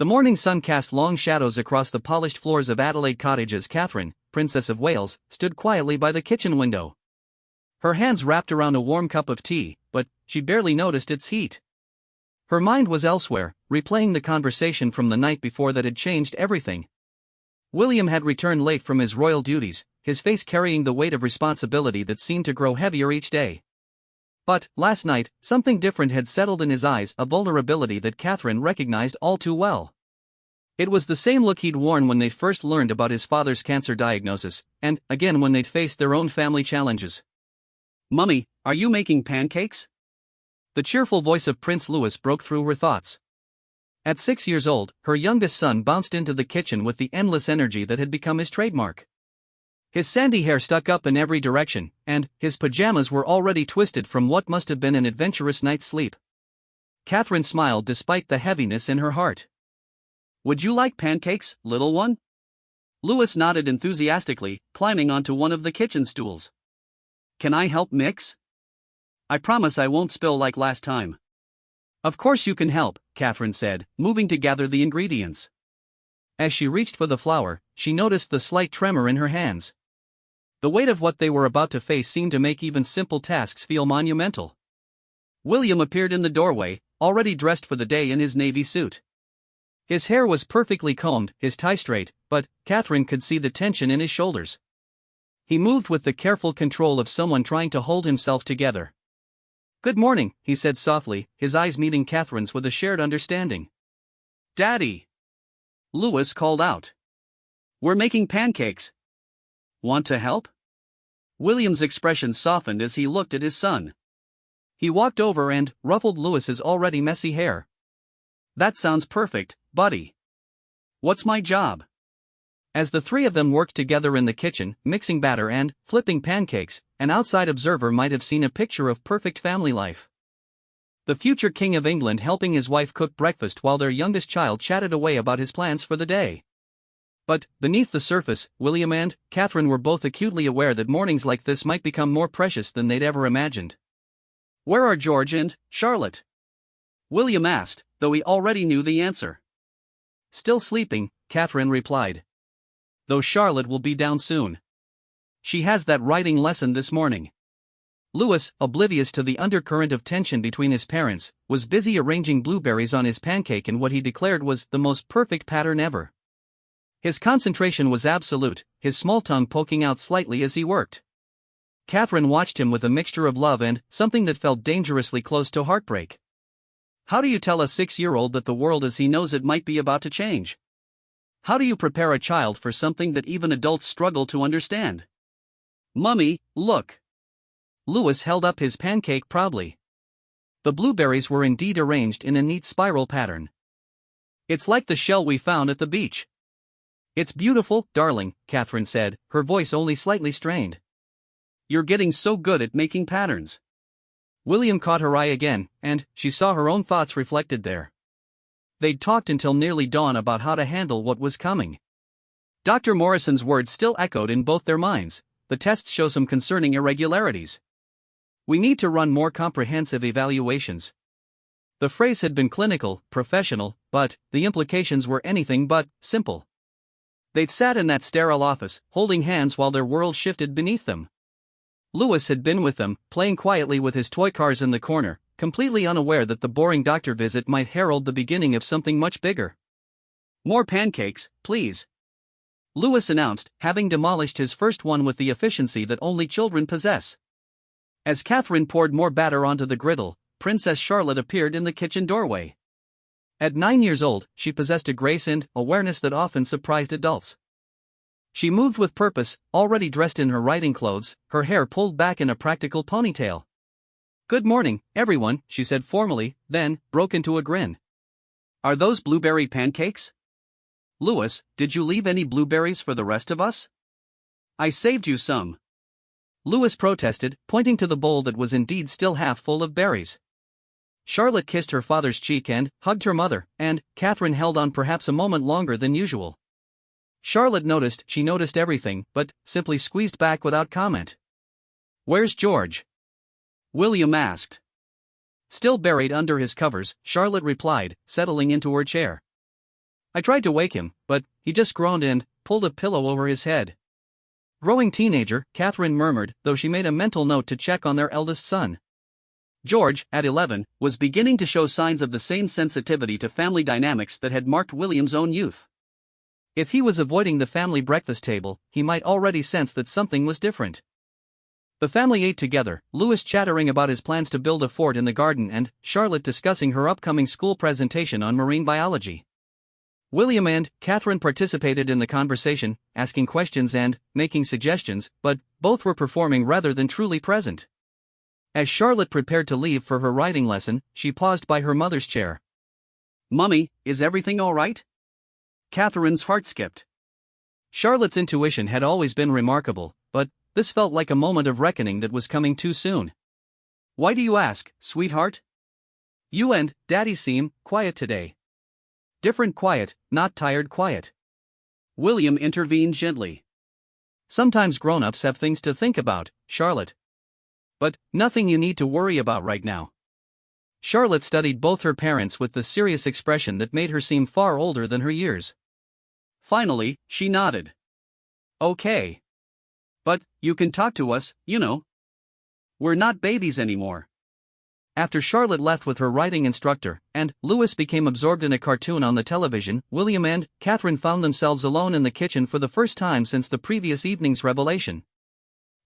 The morning sun cast long shadows across the polished floors of Adelaide Cottage as Catherine, Princess of Wales, stood quietly by the kitchen window. Her hands wrapped around a warm cup of tea, but she barely noticed its heat. Her mind was elsewhere, replaying the conversation from the night before that had changed everything. William had returned late from his royal duties, his face carrying the weight of responsibility that seemed to grow heavier each day. But, last night, something different had settled in his eyes, a vulnerability that Catherine recognized all too well. It was the same look he'd worn when they'd first learned about his father's cancer diagnosis, and, again when they'd faced their own family challenges. "Mummy, are you making pancakes?" The cheerful voice of Prince Louis broke through her thoughts. At 6 years old, her youngest son bounced into the kitchen with the endless energy that had become his trademark. His sandy hair stuck up in every direction, and his pajamas were already twisted from what must have been an adventurous night's sleep. Catherine smiled despite the heaviness in her heart. "Would you like pancakes, little one?" Louis nodded enthusiastically, climbing onto one of the kitchen stools. "Can I help mix? I promise I won't spill like last time." "Of course you can help," Catherine said, moving to gather the ingredients. As she reached for the flour, she noticed the slight tremor in her hands. The weight of what they were about to face seemed to make even simple tasks feel monumental. William appeared in the doorway, already dressed for the day in his navy suit. His hair was perfectly combed, his tie straight, but Catherine could see the tension in his shoulders. He moved with the careful control of someone trying to hold himself together. "Good morning," he said softly, his eyes meeting Catherine's with a shared understanding. "Daddy!" Louis called out. "We're making pancakes. Want to help?" William's expression softened as he looked at his son. He walked over and ruffled Louis's already messy hair. "That sounds perfect, buddy. What's my job?" As the three of them worked together in the kitchen, mixing batter and flipping pancakes, an outside observer might have seen a picture of perfect family life. The future King of England helping his wife cook breakfast while their youngest child chatted away about his plans for the day. But, beneath the surface, William and Catherine were both acutely aware that mornings like this might become more precious than they'd ever imagined. "Where are George and Charlotte?" William asked, though he already knew the answer. "Still sleeping," Catherine replied. "Though Charlotte will be down soon. She has that writing lesson this morning." Louis, oblivious to the undercurrent of tension between his parents, was busy arranging blueberries on his pancake in what he declared was the most perfect pattern ever. His concentration was absolute, his small tongue poking out slightly as he worked. Catherine watched him with a mixture of love and something that felt dangerously close to heartbreak. How do you tell a 6-year-old that the world as he knows it might be about to change? How do you prepare a child for something that even adults struggle to understand? "Mummy, look." Louis held up his pancake proudly. The blueberries were indeed arranged in a neat spiral pattern. "It's like the shell we found at the beach." "It's beautiful, darling," Catherine said, her voice only slightly strained. "You're getting so good at making patterns." William caught her eye again, and she saw her own thoughts reflected there. They'd talked until nearly dawn about how to handle what was coming. Dr. Morrison's words still echoed in both their minds. The tests show some concerning irregularities. "We need to run more comprehensive evaluations." The phrase had been clinical, professional, but the implications were anything but simple. They'd sat in that sterile office, holding hands while their world shifted beneath them. Louis had been with them, playing quietly with his toy cars in the corner, completely unaware that the boring doctor visit might herald the beginning of something much bigger. "More pancakes, please," Louis announced, having demolished his first one with the efficiency that only children possess. As Catherine poured more batter onto the griddle, Princess Charlotte appeared in the kitchen doorway. At 9 years old, she possessed a grace and awareness that often surprised adults. She moved with purpose, already dressed in her riding clothes, her hair pulled back in a practical ponytail. "Good morning, everyone," she said formally, then broke into a grin. "Are those blueberry pancakes? Louis, did you leave any blueberries for the rest of us? I saved you some." Louis protested, pointing to the bowl that was indeed still half full of berries. Charlotte kissed her father's cheek and hugged her mother, and Catherine held on perhaps a moment longer than usual. Charlotte noticed everything, but simply squeezed back without comment. "Where's George?" William asked. Still buried under his covers, Charlotte replied, settling into her chair. I tried to wake him, but he just groaned and pulled a pillow over his head. Growing teenager, Catherine murmured, though she made a mental note to check on their eldest son. George, at 11, was beginning to show signs of the same sensitivity to family dynamics that had marked William's own youth. If he was avoiding the family breakfast table, he might already sense that something was different. The family ate together, Louis chattering about his plans to build a fort in the garden and Charlotte discussing her upcoming school presentation on marine biology. William and Catherine participated in the conversation, asking questions and making suggestions, but both were performing rather than truly present. As Charlotte prepared to leave for her writing lesson, she paused by her mother's chair. "Mummy, is everything all right?" Catherine's heart skipped. Charlotte's intuition had always been remarkable, but this felt like a moment of reckoning that was coming too soon. "Why do you ask, sweetheart? You and Daddy seem quiet today." "Different quiet, not tired quiet." William intervened gently. "Sometimes grown-ups have things to think about, Charlotte. But nothing you need to worry about right now." Charlotte studied both her parents with the serious expression that made her seem far older than her years. Finally, she nodded. "Okay. But you can talk to us, you know. We're not babies anymore." After Charlotte left with her writing instructor, and Louis became absorbed in a cartoon on the television, William and Catherine found themselves alone in the kitchen for the first time since the previous evening's revelation.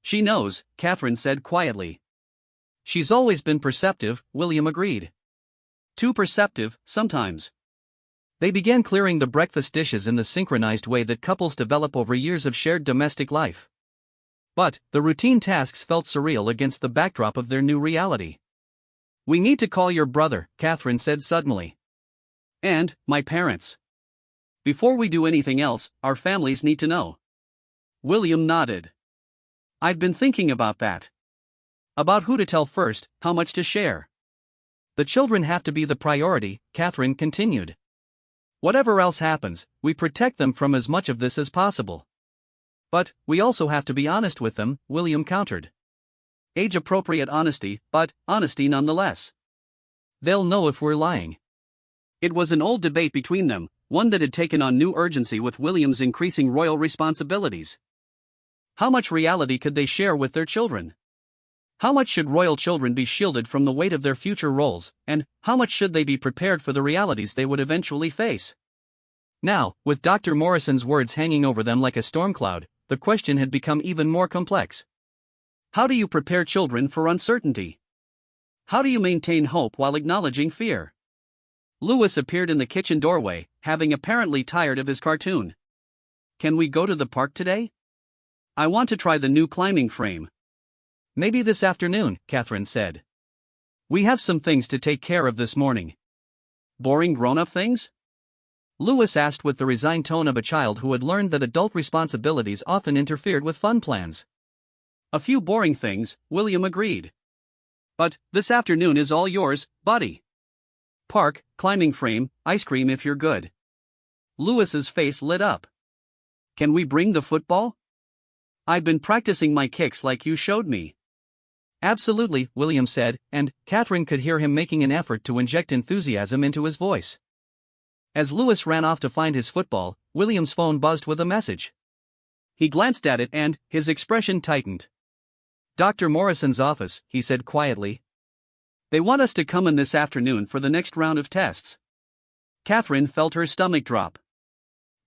"She knows," Catherine said quietly. "She's always been perceptive," William agreed. "Too perceptive, sometimes." They began clearing the breakfast dishes in the synchronized way that couples develop over years of shared domestic life. But the routine tasks felt surreal against the backdrop of their new reality. "We need to call your brother," Catherine said suddenly. "And my parents. Before we do anything else, our families need to know." William nodded. "I've been thinking about that. About who to tell first, how much to share." "The children have to be the priority," Catherine continued. "Whatever else happens, we protect them from as much of this as possible." "But we also have to be honest with them," William countered. "Age-appropriate honesty, but honesty nonetheless. They'll know if we're lying." It was an old debate between them, one that had taken on new urgency with William's increasing royal responsibilities. How much reality could they share with their children? How much should royal children be shielded from the weight of their future roles, and how much should they be prepared for the realities they would eventually face? Now, with Dr. Morrison's words hanging over them like a storm cloud, the question had become even more complex. How do you prepare children for uncertainty? How do you maintain hope while acknowledging fear? Louis appeared in the kitchen doorway, having apparently tired of his cartoon. "Can we go to the park today? I want to try the new climbing frame." "Maybe this afternoon," Catherine said. "We have some things to take care of this morning." "Boring grown-up things?" Louis asked with the resigned tone of a child who had learned that adult responsibilities often interfered with fun plans. "A few boring things," William agreed. "But this afternoon is all yours, buddy. Park, climbing frame, ice cream if you're good." Louis's face lit up. "Can we bring the football? I've been practicing my kicks like you showed me." "Absolutely," William said, and Catherine could hear him making an effort to inject enthusiasm into his voice. As Louis ran off to find his football, William's phone buzzed with a message. He glanced at it and his expression tightened. "Dr. Morrison's office," he said quietly. "They want us to come in this afternoon for the next round of tests." Catherine felt her stomach drop.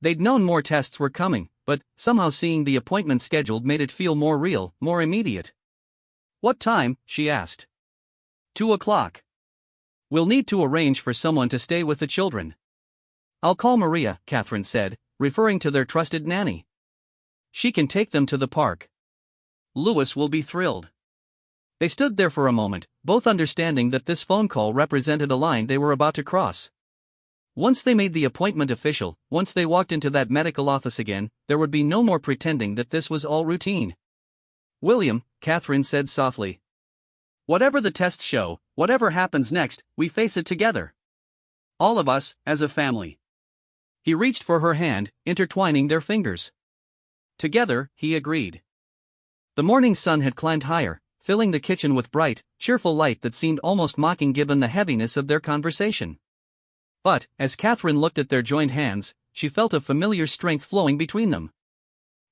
They'd known more tests were coming, but somehow seeing the appointment scheduled made it feel more real, more immediate. "What time?" she asked. 2:00. "We'll need to arrange for someone to stay with the children." "I'll call Maria," Catherine said, referring to their trusted nanny. "She can take them to the park. Louis will be thrilled." They stood there for a moment, both understanding that this phone call represented a line they were about to cross. Once they made the appointment official, once they walked into that medical office again, there would be no more pretending that this was all routine. "William," Catherine said softly. "Whatever the tests show, whatever happens next, we face it together. All of us, as a family." He reached for her hand, intertwining their fingers. "Together," he agreed. The morning sun had climbed higher, filling the kitchen with bright, cheerful light that seemed almost mocking given the heaviness of their conversation. But, as Catherine looked at their joined hands, she felt a familiar strength flowing between them.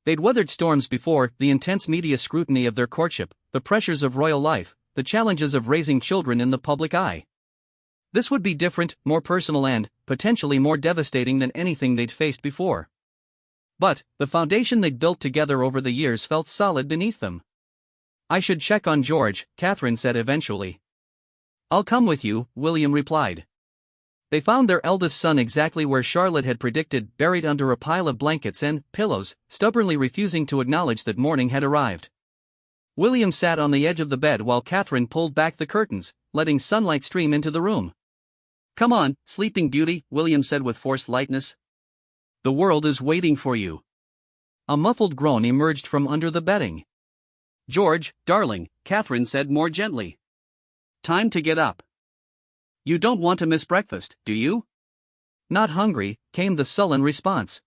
They'd weathered storms before: the intense media scrutiny of their courtship, the pressures of royal life, the challenges of raising children in the public eye. This would be different, more personal and, potentially more devastating than anything they'd faced before. But, the foundation they'd built together over the years felt solid beneath them. "I should check on George," Catherine said eventually. "I'll come with you," William replied. They found their eldest son exactly where Charlotte had predicted, buried under a pile of blankets and pillows, stubbornly refusing to acknowledge that morning had arrived. William sat on the edge of the bed while Catherine pulled back the curtains, letting sunlight stream into the room. "Come on, sleeping beauty," William said with forced lightness. "The world is waiting for you." A muffled groan emerged from under the bedding. "George, darling," Catherine said more gently. "Time to get up. You don't want to miss breakfast, do you?" "Not hungry," came the sullen response.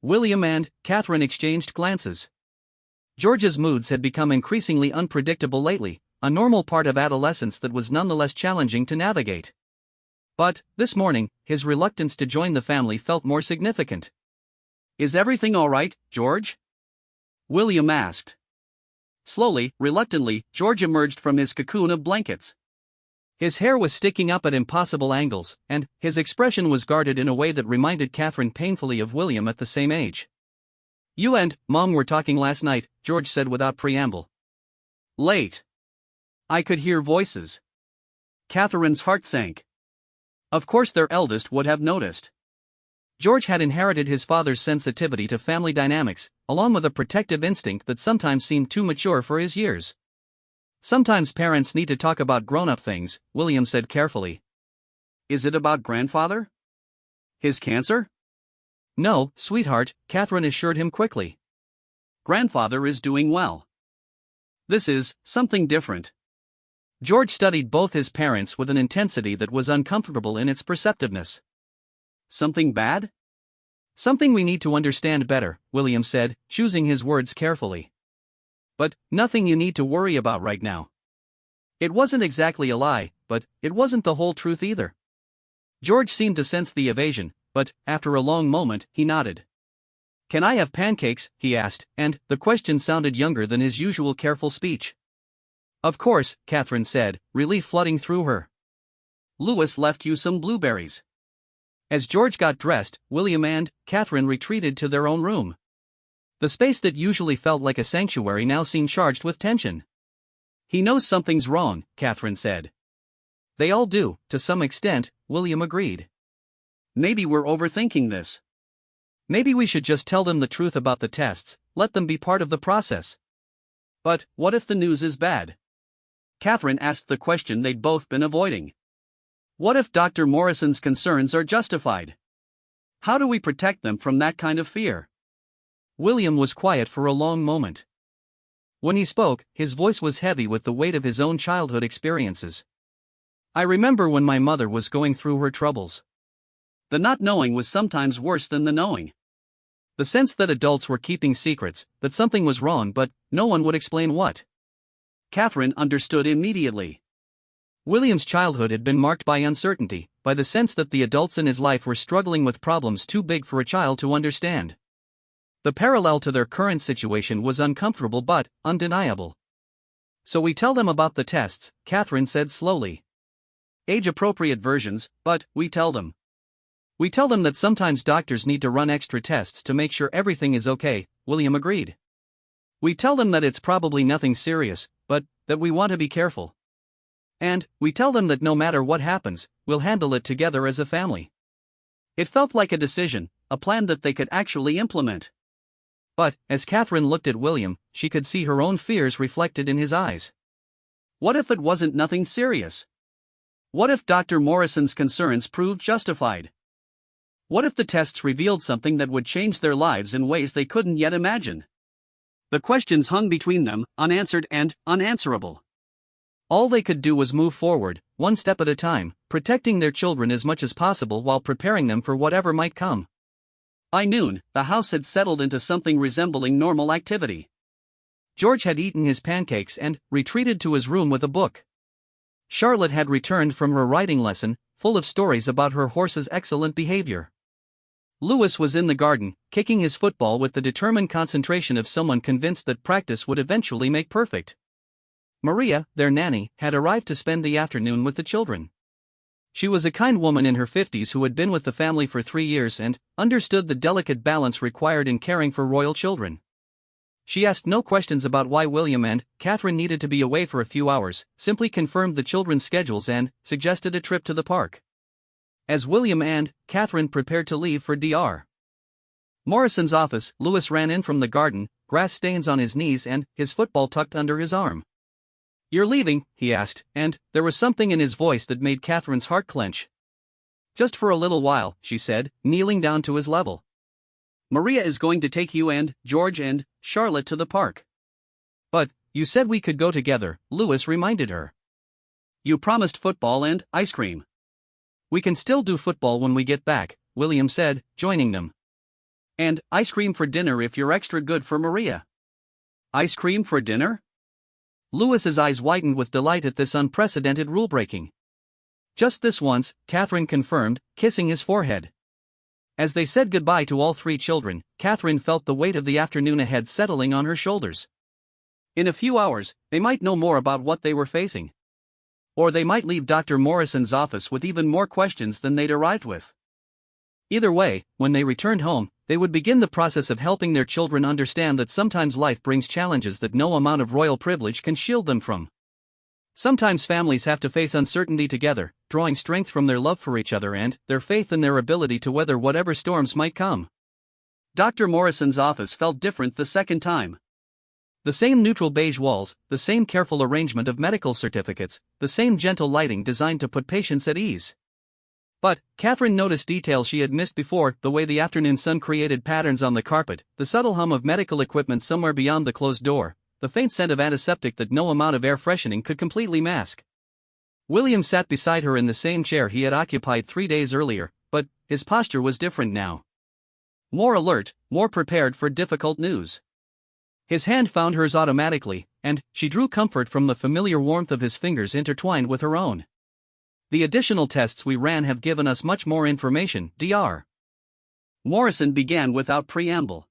William and Catherine exchanged glances. George's moods had become increasingly unpredictable lately, a normal part of adolescence that was nonetheless challenging to navigate. But, this morning, his reluctance to join the family felt more significant. "Is everything all right, George?" William asked. Slowly, reluctantly, George emerged from his cocoon of blankets. His hair was sticking up at impossible angles, and his expression was guarded in a way that reminded Catherine painfully of William at the same age. "You and Mom were talking last night," George said without preamble. "Late." I could hear voices. Catherine's heart sank. Of course their eldest would have noticed. George had inherited his father's sensitivity to family dynamics, along with a protective instinct that sometimes seemed too mature for his years. "Sometimes parents need to talk about grown-up things," William said carefully. "Is it about grandfather? His cancer?" "No, sweetheart," Catherine assured him quickly. "Grandfather is doing well. This is something different." George studied both his parents with an intensity that was uncomfortable in its perceptiveness. "Something bad?" "Something we need to understand better," William said, choosing his words carefully. "But nothing you need to worry about right now." It wasn't exactly a lie, but it wasn't the whole truth either. George seemed to sense the evasion, but, after a long moment, he nodded. "Can I have pancakes?" he asked, and the question sounded younger than his usual careful speech. "Of course," Catherine said, relief flooding through her. "Louis left you some blueberries." As George got dressed, William and Catherine retreated to their own room. The space that usually felt like a sanctuary now seemed charged with tension. "He knows something's wrong," Catherine said. "They all do, to some extent," William agreed. "Maybe we're overthinking this. Maybe we should just tell them the truth about the tests, let them be part of the process." "But what if the news is bad?" Catherine asked the question they'd both been avoiding. "What if Dr. Morrison's concerns are justified? How do we protect them from that kind of fear?" William was quiet for a long moment. When he spoke, his voice was heavy with the weight of his own childhood experiences. "I remember when my mother was going through her troubles. The not knowing was sometimes worse than the knowing. The sense that adults were keeping secrets, that something was wrong but no one would explain what." Catherine understood immediately. William's childhood had been marked by uncertainty, by the sense that the adults in his life were struggling with problems too big for a child to understand. The parallel to their current situation was uncomfortable but undeniable. "So we tell them about the tests," Catherine said slowly. "Age-appropriate versions, but we tell them. We tell them that sometimes doctors need to run extra tests to make sure everything is okay," William agreed. "We tell them that it's probably nothing serious, but that we want to be careful. And we tell them that no matter what happens, we'll handle it together as a family." It felt like a decision, a plan that they could actually implement. But, as Catherine looked at William, she could see her own fears reflected in his eyes. What if it wasn't nothing serious? What if Dr. Morrison's concerns proved justified? What if the tests revealed something that would change their lives in ways they couldn't yet imagine? The questions hung between them, unanswered and unanswerable. All they could do was move forward, one step at a time, protecting their children as much as possible while preparing them for whatever might come. By noon, the house had settled into something resembling normal activity. George had eaten his pancakes and retreated to his room with a book. Charlotte had returned from her writing lesson, full of stories about her horse's excellent behavior. Louis was in the garden, kicking his football with the determined concentration of someone convinced that practice would eventually make perfect. Maria, their nanny, had arrived to spend the afternoon with the children. She was a kind woman in her 50s who had been with the family for 3 years and understood the delicate balance required in caring for royal children. She asked no questions about why William and Catherine needed to be away for a few hours, simply confirmed the children's schedules and suggested a trip to the park. As William and Catherine prepared to leave for Dr. Morrison's office, Louis ran in from the garden, grass stains on his knees and his football tucked under his arm. "You're leaving?" he asked, and there was something in his voice that made Catherine's heart clench. "Just for a little while," she said, kneeling down to his level. "Maria is going to take you and George and Charlotte to the park." "But, you said we could go together," Louis reminded her. "You promised football and ice cream." "We can still do football when we get back," William said, joining them. "And ice cream for dinner if you're extra good for Maria." "Ice cream for dinner?" Louis's eyes widened with delight at this unprecedented rule-breaking. "Just this once," Catherine confirmed, kissing his forehead. As they said goodbye to all 3 children, Catherine felt the weight of the afternoon ahead settling on her shoulders. In a few hours, they might know more about what they were facing. Or they might leave Dr. Morrison's office with even more questions than they'd arrived with. Either way, when they returned home, they would begin the process of helping their children understand that sometimes life brings challenges that no amount of royal privilege can shield them from. Sometimes families have to face uncertainty together, drawing strength from their love for each other and their faith in their ability to weather whatever storms might come. Dr. Morrison's office felt different the second time. The same neutral beige walls, the same careful arrangement of medical certificates, the same gentle lighting designed to put patients at ease. But Catherine noticed details she had missed before: the way the afternoon sun created patterns on the carpet, the subtle hum of medical equipment somewhere beyond the closed door, the faint scent of antiseptic that no amount of air freshening could completely mask. William sat beside her in the same chair he had occupied 3 days earlier, but his posture was different now. More alert, more prepared for difficult news. His hand found hers automatically, and she drew comfort from the familiar warmth of his fingers intertwined with her own. "The additional tests we ran have given us much more information," Dr. Morrison began without preamble.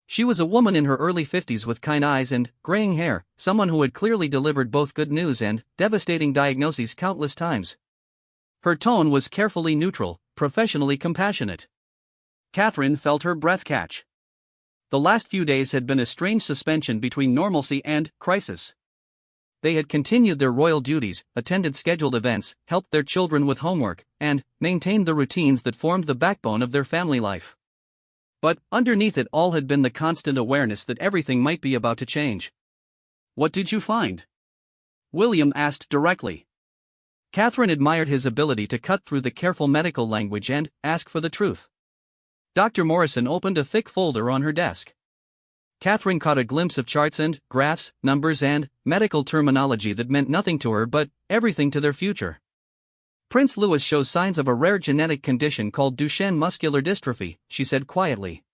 She was a woman in her early 50s with kind eyes and graying hair, someone who had clearly delivered both good news and devastating diagnoses countless times. Her tone was carefully neutral, professionally compassionate. Catherine felt her breath catch. The last few days had been a strange suspension between normalcy and crisis. They had continued their royal duties, attended scheduled events, helped their children with homework, and maintained the routines that formed the backbone of their family life. But underneath it all had been the constant awareness that everything might be about to change. "What did you find?" William asked directly. Catherine admired his ability to cut through the careful medical language and ask for the truth. Dr. Morrison opened a thick folder on her desk. Catherine caught a glimpse of charts and graphs, numbers and medical terminology that meant nothing to her but everything to their future. "Prince Louis shows signs of a rare genetic condition called Duchenne muscular dystrophy," she said quietly.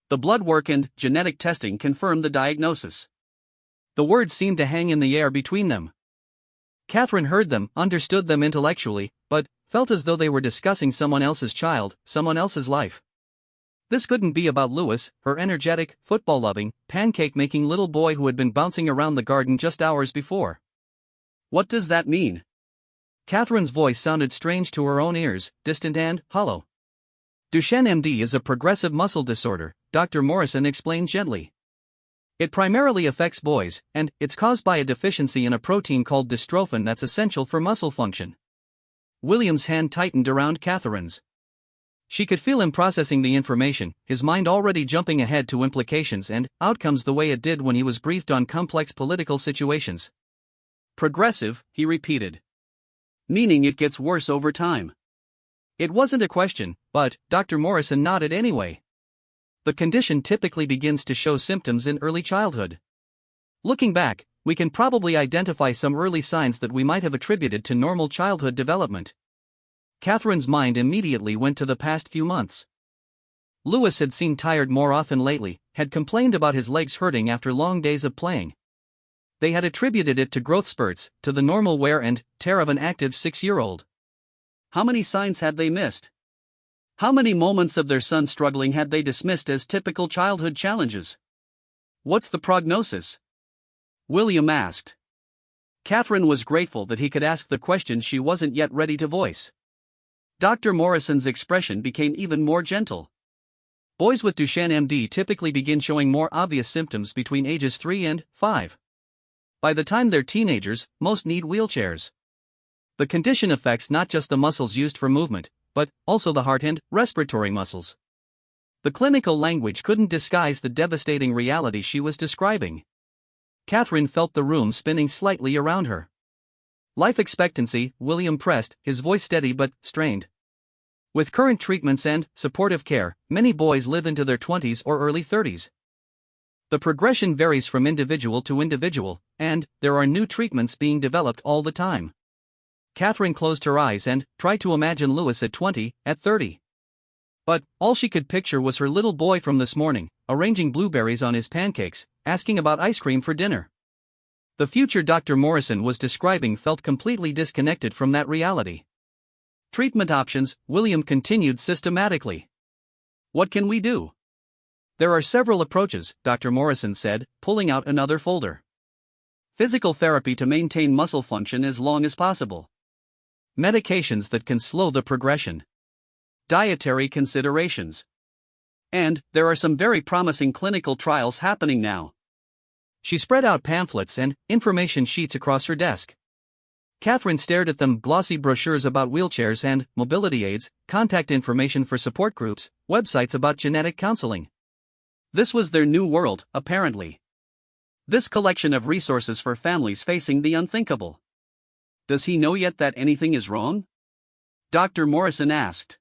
"The blood work and genetic testing confirmed the diagnosis." The words seemed to hang in the air between them. Catherine heard them, understood them intellectually, but felt as though they were discussing someone else's child, someone else's life. This couldn't be about Louis, her energetic, football-loving, pancake-making little boy who had been bouncing around the garden just hours before. "What does that mean?" Catherine's voice sounded strange to her own ears, distant and hollow. "Duchenne MD is a progressive muscle disorder," Dr. Morrison explained gently. "It primarily affects boys, and it's caused by a deficiency in a protein called dystrophin that's essential for muscle function." William's hand tightened around Catherine's. She could feel him processing the information, his mind already jumping ahead to implications and outcomes the way it did when he was briefed on complex political situations. "Progressive," he repeated. "Meaning it gets worse over time." It wasn't a question, but Dr. Morrison nodded anyway. The condition typically begins to show symptoms in early childhood. Looking back, we can probably identify some early signs that we might have attributed to normal childhood development. Catherine's mind immediately went to the past few months. Louis had seemed tired more often lately, had complained about his legs hurting after long days of playing. They had attributed it to growth spurts, to the normal wear and tear of an active 6-year-old. How many signs had they missed? How many moments of their son struggling had they dismissed as typical childhood challenges? What's the prognosis? William asked. Catherine was grateful that he could ask the question she wasn't yet ready to voice. Dr. Morrison's expression became even more gentle. Boys with Duchenne MD typically begin showing more obvious symptoms between ages 3 and 5. By the time they're teenagers, most need wheelchairs. The condition affects not just the muscles used for movement, but also the heart and respiratory muscles. The clinical language couldn't disguise the devastating reality she was describing. Catherine felt the room spinning slightly around her. Life expectancy, William pressed, his voice steady but strained. With current treatments and supportive care, many boys live into their 20s or early 30s. The progression varies from individual to individual, and there are new treatments being developed all the time. Catherine closed her eyes and tried to imagine Louis at 20, at 30. But all she could picture was her little boy from this morning, arranging blueberries on his pancakes, asking about ice cream for dinner. The future Dr. Morrison was describing felt completely disconnected from that reality. Treatment options, William continued systematically. What can we do? There are several approaches, Dr. Morrison said, pulling out another folder. Physical therapy to maintain muscle function as long as possible. Medications that can slow the progression. Dietary considerations. And there are some very promising clinical trials happening now. She spread out pamphlets and information sheets across her desk. Catherine stared at them, glossy brochures about wheelchairs and mobility aids, contact information for support groups, websites about genetic counseling. This was their new world, apparently. This collection of resources for families facing the unthinkable. Does he know yet that anything is wrong? Dr. Morrison asked.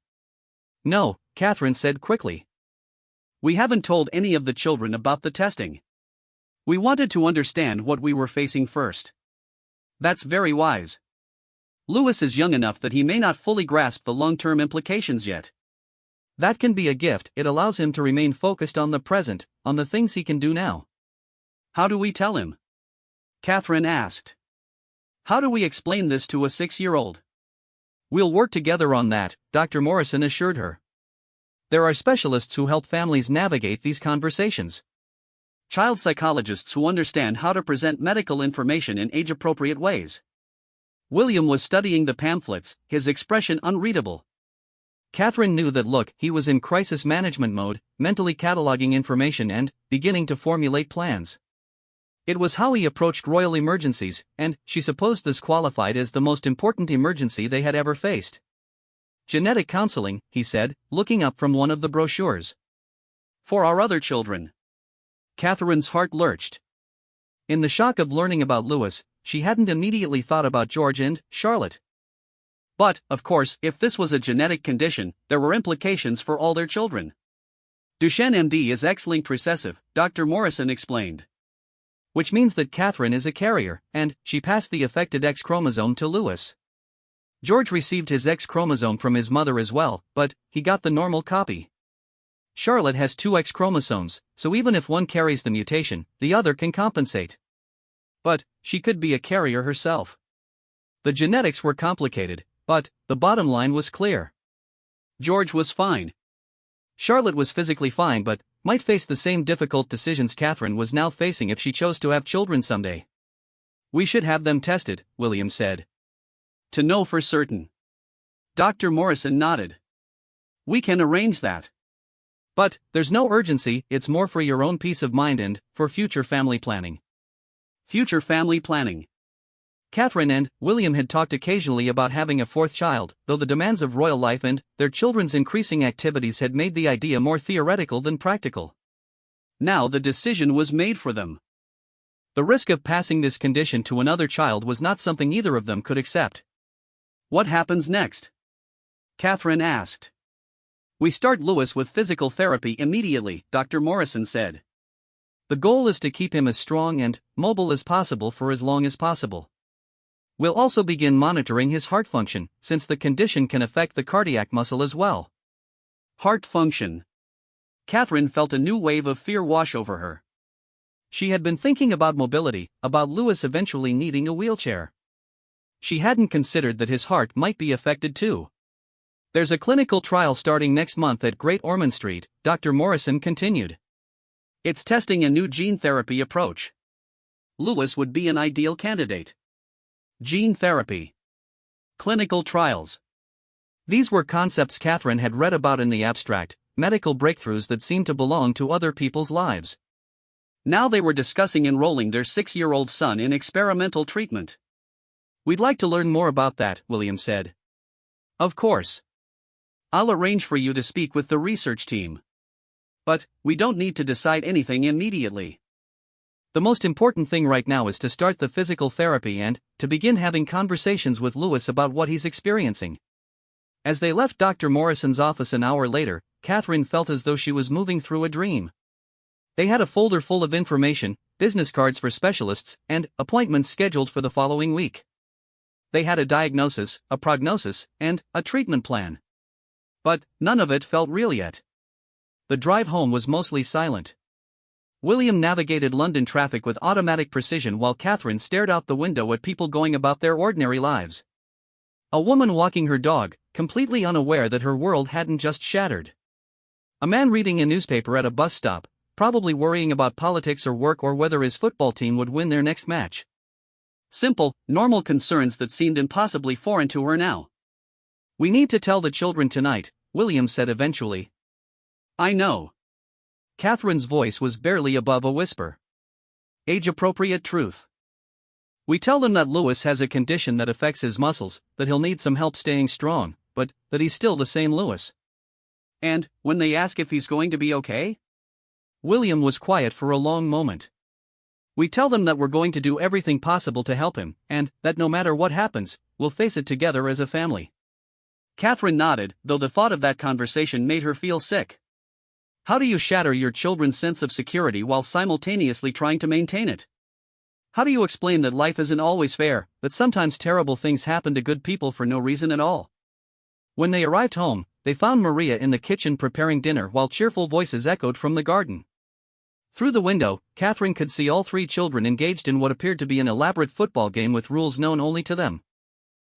No, Catherine said quickly. We haven't told any of the children about the testing. We wanted to understand what we were facing first. That's very wise. Louis is young enough that he may not fully grasp the long-term implications yet. That can be a gift, it allows him to remain focused on the present, on the things he can do now. How do we tell him? Catherine asked. How do we explain this to a 6-year-old? We'll work together on that, Dr. Morrison assured her. There are specialists who help families navigate these conversations. Child psychologists who understand how to present medical information in age-appropriate ways. William was studying the pamphlets, his expression unreadable. Catherine knew that he was in crisis management mode, mentally cataloging information and beginning to formulate plans. It was how he approached royal emergencies, and she supposed this qualified as the most important emergency they had ever faced. Genetic counseling, he said, looking up from one of the brochures. For our other children. Catherine's heart lurched. In the shock of learning about Louis, she hadn't immediately thought about George and Charlotte. But, of course, if this was a genetic condition, there were implications for all their children. Duchenne MD is X-linked recessive, Dr. Morrison explained. Which means that Catherine is a carrier, and she passed the affected X chromosome to Louis. George received his X chromosome from his mother as well, but he got the normal copy. Charlotte has 2 X chromosomes, so even if one carries the mutation, the other can compensate. But she could be a carrier herself. The genetics were complicated, but the bottom line was clear. George was fine. Charlotte was physically fine but might face the same difficult decisions Catherine was now facing if she chose to have children someday. We should have them tested, William said. To know for certain. Dr. Morrison nodded. We can arrange that. But there's no urgency, it's more for your own peace of mind and for future family planning. Future family planning. Catherine and William had talked occasionally about having a 4th child, though the demands of royal life and their children's increasing activities had made the idea more theoretical than practical. Now the decision was made for them. The risk of passing this condition to another child was not something either of them could accept. What happens next? Catherine asked. We start Louis with physical therapy immediately, Dr. Morrison said. The goal is to keep him as strong and mobile as possible for as long as possible. We'll also begin monitoring his heart function, since the condition can affect the cardiac muscle as well. Heart function. Catherine felt a new wave of fear wash over her. She had been thinking about mobility, about Louis eventually needing a wheelchair. She hadn't considered that his heart might be affected too. There's a clinical trial starting next month at Great Ormond Street, Dr. Morrison continued. It's testing a new gene therapy approach. Lewis would be an ideal candidate. Gene therapy. Clinical trials. These were concepts Catherine had read about in the abstract, medical breakthroughs that seemed to belong to other people's lives. Now they were discussing enrolling their 6-year-old son in experimental treatment. We'd like to learn more about that, William said. Of course. I'll arrange for you to speak with the research team. But, we don't need to decide anything immediately. The most important thing right now is to start the physical therapy and to begin having conversations with Lewis about what he's experiencing. As they left Dr. Morrison's office an hour later, Catherine felt as though she was moving through a dream. They had a folder full of information, business cards for specialists, and appointments scheduled for the following week. They had a diagnosis, a prognosis, and a treatment plan. But none of it felt real yet. The drive home was mostly silent. William navigated London traffic with automatic precision while Catherine stared out the window at people going about their ordinary lives. A woman walking her dog, completely unaware that her world hadn't just shattered. A man reading a newspaper at a bus stop, probably worrying about politics or work or whether his football team would win their next match. Simple, normal concerns that seemed impossibly foreign to her now. We need to tell the children tonight, William said eventually. I know. Catherine's voice was barely above a whisper. Age-appropriate truth. We tell them that Lewis has a condition that affects his muscles, that he'll need some help staying strong, but that he's still the same Lewis. And, when they ask if he's going to be okay? William was quiet for a long moment. We tell them that we're going to do everything possible to help him, and that no matter what happens, we'll face it together as a family. Catherine nodded, though the thought of that conversation made her feel sick. How do you shatter your children's sense of security while simultaneously trying to maintain it? How do you explain that life isn't always fair, that sometimes terrible things happen to good people for no reason at all? When they arrived home, they found Maria in the kitchen preparing dinner while cheerful voices echoed from the garden. Through the window, Catherine could see all 3 children engaged in what appeared to be an elaborate football game with rules known only to them.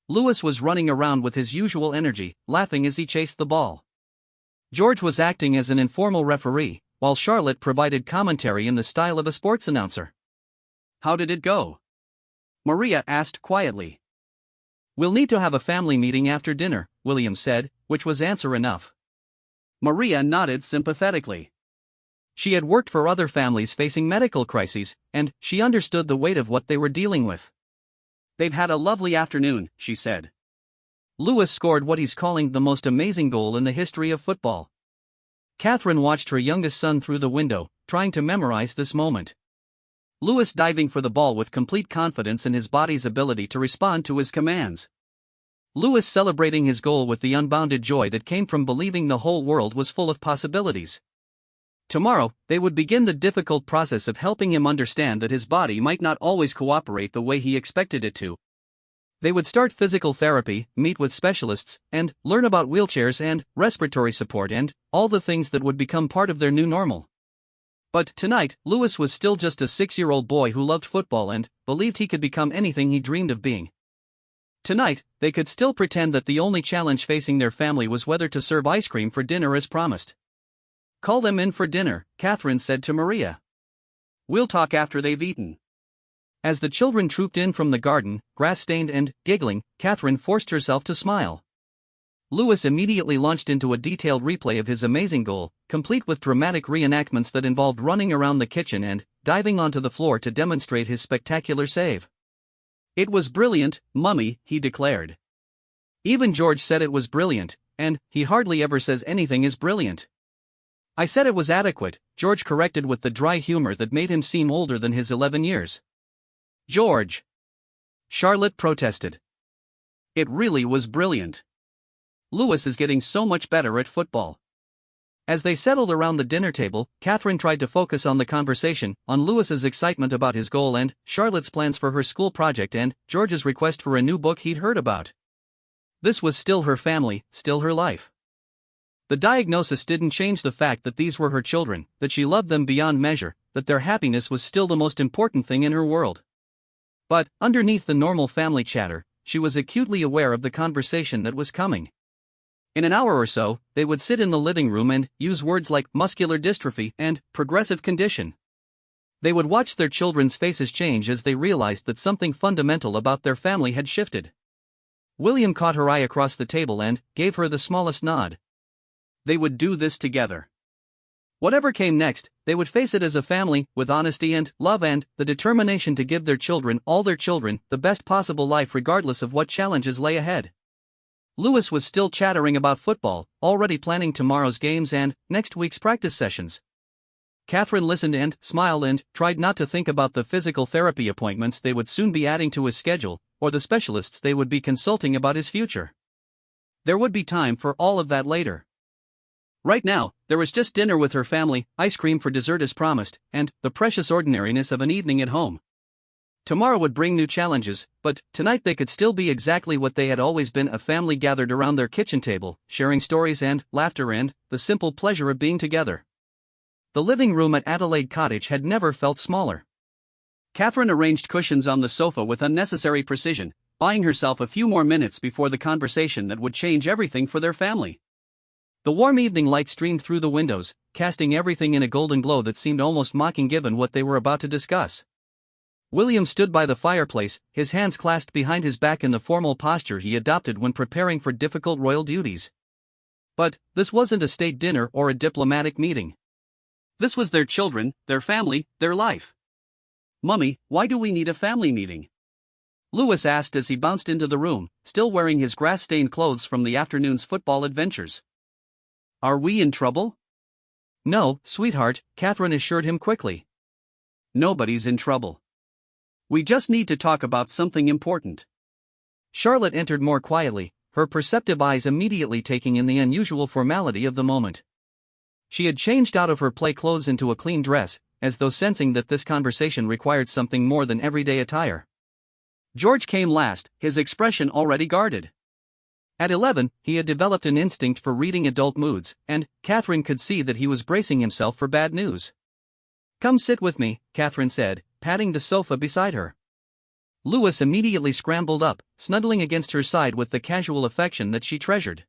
Lewis was running around with his usual energy, laughing as he chased the ball. George was acting as an informal referee, while Charlotte provided commentary in the style of a sports announcer. How did it go? Maria asked quietly. We'll need to have a family meeting after dinner, William said, which was answer enough. Maria nodded sympathetically. She had worked for other families facing medical crises, and she understood the weight of what they were dealing with. They've had a lovely afternoon, she said. Lewis scored what he's calling the most amazing goal in the history of football. Catherine watched her youngest son through the window, trying to memorize this moment. Lewis diving for the ball with complete confidence in his body's ability to respond to his commands. Lewis celebrating his goal with the unbounded joy that came from believing the whole world was full of possibilities. Tomorrow, they would begin the difficult process of helping him understand that his body might not always cooperate the way he expected it to. They would start physical therapy, meet with specialists, and learn about wheelchairs and respiratory support and all the things that would become part of their new normal. But tonight, Lewis was still just a 6-year-old boy who loved football and believed he could become anything he dreamed of being. Tonight, they could still pretend that the only challenge facing their family was whether to serve ice cream for dinner as promised. Call them in for dinner, Catherine said to Maria. We'll talk after they've eaten. As the children trooped in from the garden, grass-stained and giggling, Catherine forced herself to smile. Lewis immediately launched into a detailed replay of his amazing goal, complete with dramatic reenactments that involved running around the kitchen and diving onto the floor to demonstrate his spectacular save. It was brilliant, Mummy, he declared. Even George said it was brilliant, and he hardly ever says anything is brilliant. I said it was adequate, George corrected with the dry humor that made him seem older than his 11 years. George! Charlotte protested. It really was brilliant. Lewis is getting so much better at football. As they settled around the dinner table, Catherine tried to focus on the conversation, on Lewis's excitement about his goal and Charlotte's plans for her school project and George's request for a new book he'd heard about. This was still her family, still her life. The diagnosis didn't change the fact that these were her children, that she loved them beyond measure, that their happiness was still the most important thing in her world. But, underneath the normal family chatter, she was acutely aware of the conversation that was coming. In an hour or so, they would sit in the living room and use words like muscular dystrophy and progressive condition. They would watch their children's faces change as they realized that something fundamental about their family had shifted. William caught her eye across the table and gave her the smallest nod. They would do this together. Whatever came next, they would face it as a family, with honesty and love and the determination to give all their children, the best possible life regardless of what challenges lay ahead. Louis was still chattering about football, already planning tomorrow's games and next week's practice sessions. Catherine listened and smiled and tried not to think about the physical therapy appointments they would soon be adding to his schedule, or the specialists they would be consulting about his future. There would be time for all of that later. Right now, there was just dinner with her family, ice cream for dessert as promised, and the precious ordinariness of an evening at home. Tomorrow would bring new challenges, but tonight they could still be exactly what they had always been, a family gathered around their kitchen table, sharing stories and laughter and the simple pleasure of being together. The living room at Adelaide Cottage had never felt smaller. Catherine arranged cushions on the sofa with unnecessary precision, buying herself a few more minutes before the conversation that would change everything for their family. The warm evening light streamed through the windows, casting everything in a golden glow that seemed almost mocking given what they were about to discuss. William stood by the fireplace, his hands clasped behind his back in the formal posture he adopted when preparing for difficult royal duties. But this wasn't a state dinner or a diplomatic meeting. This was their children, their family, their life. "Mummy, why do we need a family meeting?" Louis asked as he bounced into the room, still wearing his grass-stained clothes from the afternoon's football adventures. "Are we in trouble?" "No, sweetheart," Catherine assured him quickly. "Nobody's in trouble. We just need to talk about something important." Charlotte entered more quietly, her perceptive eyes immediately taking in the unusual formality of the moment. She had changed out of her play clothes into a clean dress, as though sensing that this conversation required something more than everyday attire. George came last, his expression already guarded. At 11, he had developed an instinct for reading adult moods, and Catherine could see that he was bracing himself for bad news. "Come sit with me," Catherine said, patting the sofa beside her. Louis immediately scrambled up, snuggling against her side with the casual affection that she treasured.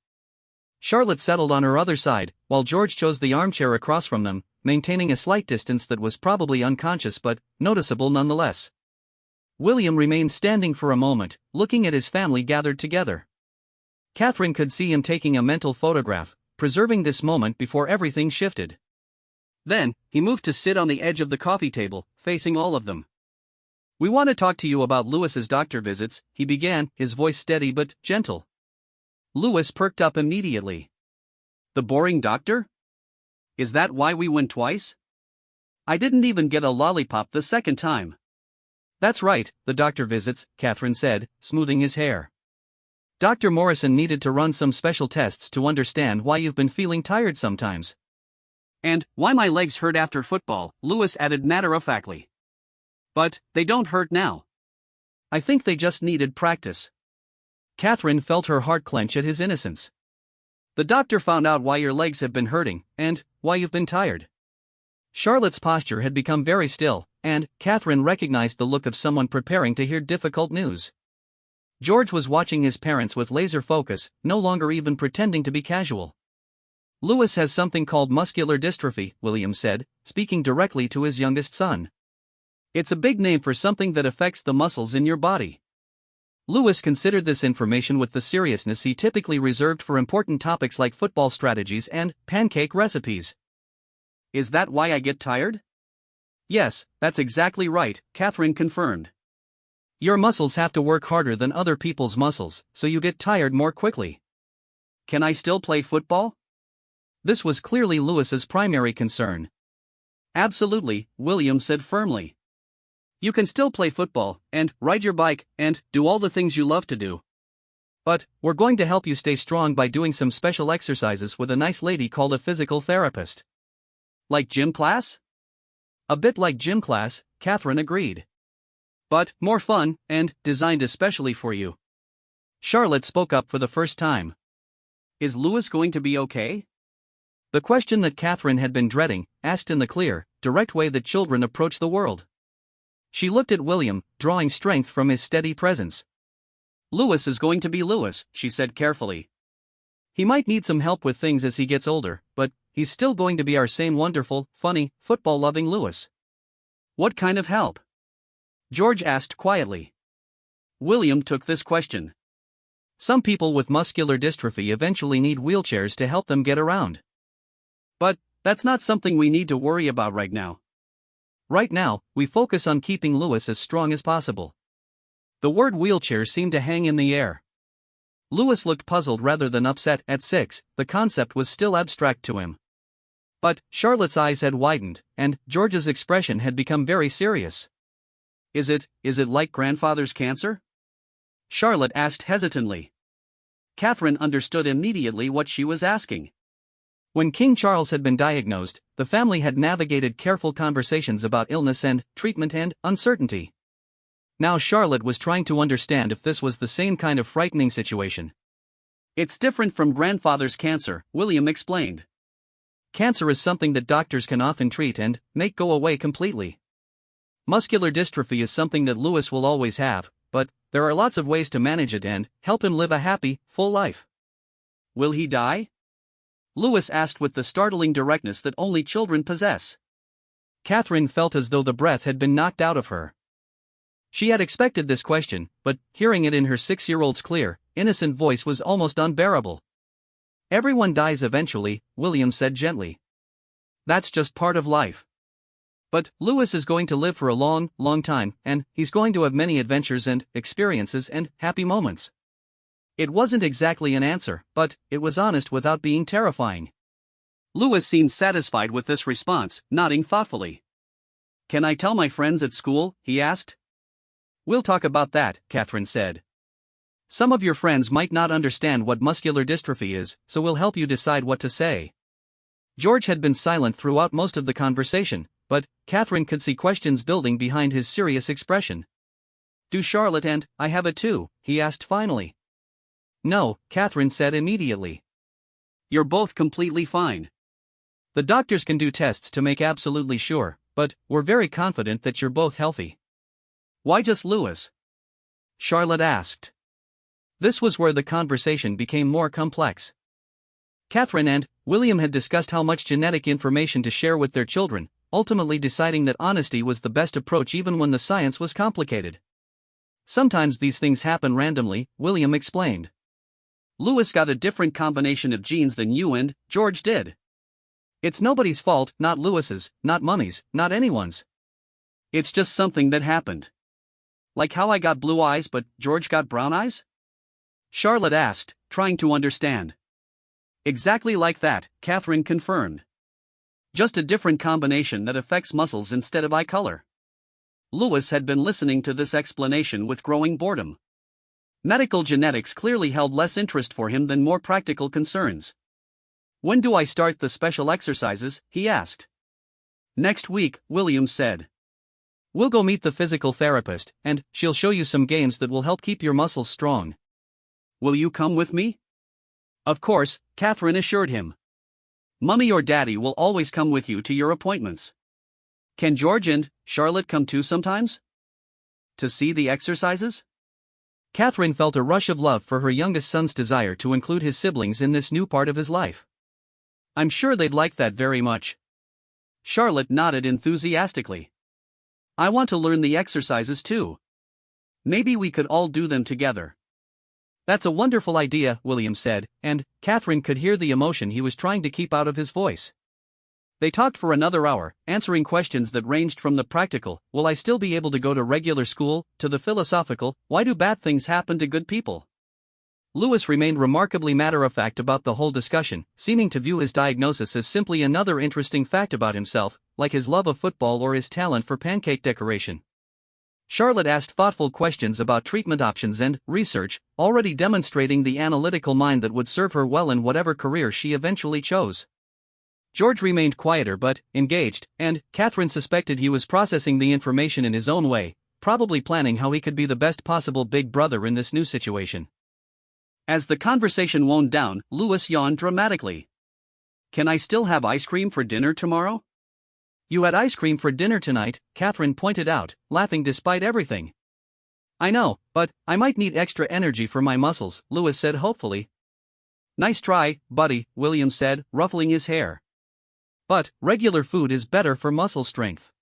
Charlotte settled on her other side, while George chose the armchair across from them, maintaining a slight distance that was probably unconscious but noticeable nonetheless. William remained standing for a moment, looking at his family gathered together. Catherine could see him taking a mental photograph, preserving this moment before everything shifted. Then, he moved to sit on the edge of the coffee table, facing all of them. "We want to talk to you about Louis's doctor visits," he began, his voice steady but gentle. Louis perked up immediately. "The boring doctor? Is that why we went twice? I didn't even get a lollipop the second time." "That's right, the doctor visits," Catherine said, smoothing his hair. "Dr. Morrison needed to run some special tests to understand why you've been feeling tired sometimes." "And why my legs hurt after football," Louis added matter-of-factly. "But they don't hurt now. I think they just needed practice." Catherine felt her heart clench at his innocence. "The doctor found out why your legs have been hurting, and why you've been tired." Charlotte's posture had become very still, and Catherine recognized the look of someone preparing to hear difficult news. George was watching his parents with laser focus, no longer even pretending to be casual. "Louis has something called muscular dystrophy," William said, speaking directly to his youngest son. "It's a big name for something that affects the muscles in your body." Louis considered this information with the seriousness he typically reserved for important topics like football strategies and pancake recipes. "Is that why I get tired?" "Yes, that's exactly right," Catherine confirmed. "Your muscles have to work harder than other people's muscles, so you get tired more quickly." "Can I still play football?" This was clearly Louis's primary concern. "Absolutely," William said firmly. "You can still play football, and ride your bike, and do all the things you love to do. But we're going to help you stay strong by doing some special exercises with a nice lady called a physical therapist." "Like gym class?" "A bit like gym class," Catherine agreed. "But more fun, and designed especially for you." Charlotte spoke up for the first time. "Is Louis going to be okay?" The question that Catherine had been dreading, asked in the clear, direct way that children approach the world. She looked at William, drawing strength from his steady presence. "Louis is going to be Louis," she said carefully. He might need some help with things as he gets older, but he's still going to be our same wonderful, funny, football-loving Lewis. What kind of help? George asked quietly. William took this question. Some people with muscular dystrophy eventually need wheelchairs to help them get around. But that's not something we need to worry about right now. Right now, we focus on keeping Lewis as strong as possible. The word wheelchair seemed to hang in the air. Lewis looked puzzled rather than upset. At 6, the concept was still abstract to him. But Charlotte's eyes had widened, and George's expression had become very serious. Is it like grandfather's cancer? Charlotte asked hesitantly. Catherine understood immediately what she was asking. When King Charles had been diagnosed, the family had navigated careful conversations about illness and treatment and uncertainty. Now Charlotte was trying to understand if this was the same kind of frightening situation. It's different from grandfather's cancer, William explained. Cancer is something that doctors can often treat and make go away completely. Muscular dystrophy is something that Lewis will always have, but there are lots of ways to manage it and help him live a happy, full life. Will he die? Lewis asked with the startling directness that only children possess. Catherine felt as though the breath had been knocked out of her. She had expected this question, but hearing it in her 6-year-old's clear, innocent voice was almost unbearable. Everyone dies eventually, William said gently. That's just part of life. But Lewis is going to live for a long, long time, and he's going to have many adventures and experiences and happy moments. It wasn't exactly an answer, but it was honest without being terrifying. Lewis seemed satisfied with this response, nodding thoughtfully. Can I tell my friends at school? He asked. We'll talk about that, Catherine said. Some of your friends might not understand what muscular dystrophy is, so we'll help you decide what to say. George had been silent throughout most of the conversation, but Catherine could see questions building behind his serious expression. Do Charlotte and I have it too? He asked finally. No, Catherine said immediately. You're both completely fine. The doctors can do tests to make absolutely sure, but we're very confident that you're both healthy. Why just Lewis? Charlotte asked. This was where the conversation became more complex. Catherine and William had discussed how much genetic information to share with their children, ultimately deciding that honesty was the best approach even when the science was complicated. Sometimes these things happen randomly, William explained. Lewis got a different combination of genes than you and George did. It's nobody's fault, not Lewis's, not Mummy's, not anyone's. It's just something that happened. Like how I got blue eyes but George got brown eyes? Charlotte asked, trying to understand. Exactly like that, Catherine confirmed. Just a different combination that affects muscles instead of eye color. Lewis had been listening to this explanation with growing boredom. Medical genetics clearly held less interest for him than more practical concerns. When do I start the special exercises? He asked. Next week, William said. We'll go meet the physical therapist, and she'll show you some games that will help keep your muscles strong. Will you come with me? Of course, Catherine assured him. Mummy or Daddy will always come with you to your appointments. Can George and Charlotte come too sometimes? To see the exercises? Catherine felt a rush of love for her youngest son's desire to include his siblings in this new part of his life. I'm sure they'd like that very much. Charlotte nodded enthusiastically. I want to learn the exercises too. Maybe we could all do them together. That's a wonderful idea, William said, and Catherine could hear the emotion he was trying to keep out of his voice. They talked for another hour, answering questions that ranged from the practical, will I still be able to go to regular school, to the philosophical, why do bad things happen to good people? Lewis remained remarkably matter-of-fact about the whole discussion, seeming to view his diagnosis as simply another interesting fact about himself, like his love of football or his talent for pancake decoration. Charlotte asked thoughtful questions about treatment options and research, already demonstrating the analytical mind that would serve her well in whatever career she eventually chose. George remained quieter but engaged, and Catherine suspected he was processing the information in his own way, probably planning how he could be the best possible big brother in this new situation. As the conversation wound down, Lewis yawned dramatically. Can I still have ice cream for dinner tomorrow? You had ice cream for dinner tonight, Catherine pointed out, laughing despite everything. I know, but I might need extra energy for my muscles, Lewis said hopefully. Nice try, buddy, William said, ruffling his hair. But regular food is better for muscle strength.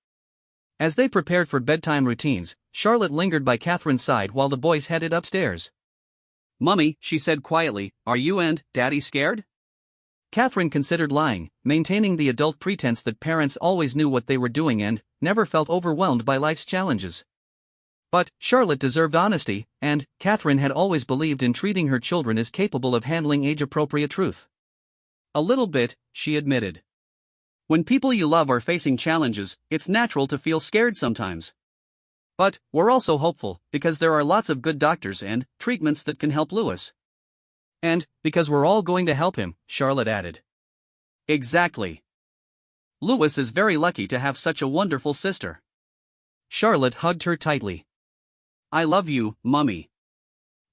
As they prepared for bedtime routines, Charlotte lingered by Catherine's side while the boys headed upstairs. "Mummy," she said quietly, "are you and Daddy scared?" Catherine considered lying, maintaining the adult pretense that parents always knew what they were doing and never felt overwhelmed by life's challenges. But Charlotte deserved honesty, and Catherine had always believed in treating her children as capable of handling age-appropriate truth. "A little bit," she admitted. "When people you love are facing challenges, it's natural to feel scared sometimes. But we're also hopeful, because there are lots of good doctors and treatments that can help Louis. And because we're all going to help him," Charlotte added. "Exactly. Louis is very lucky to have such a wonderful sister." Charlotte hugged her tightly. "I love you, Mummy."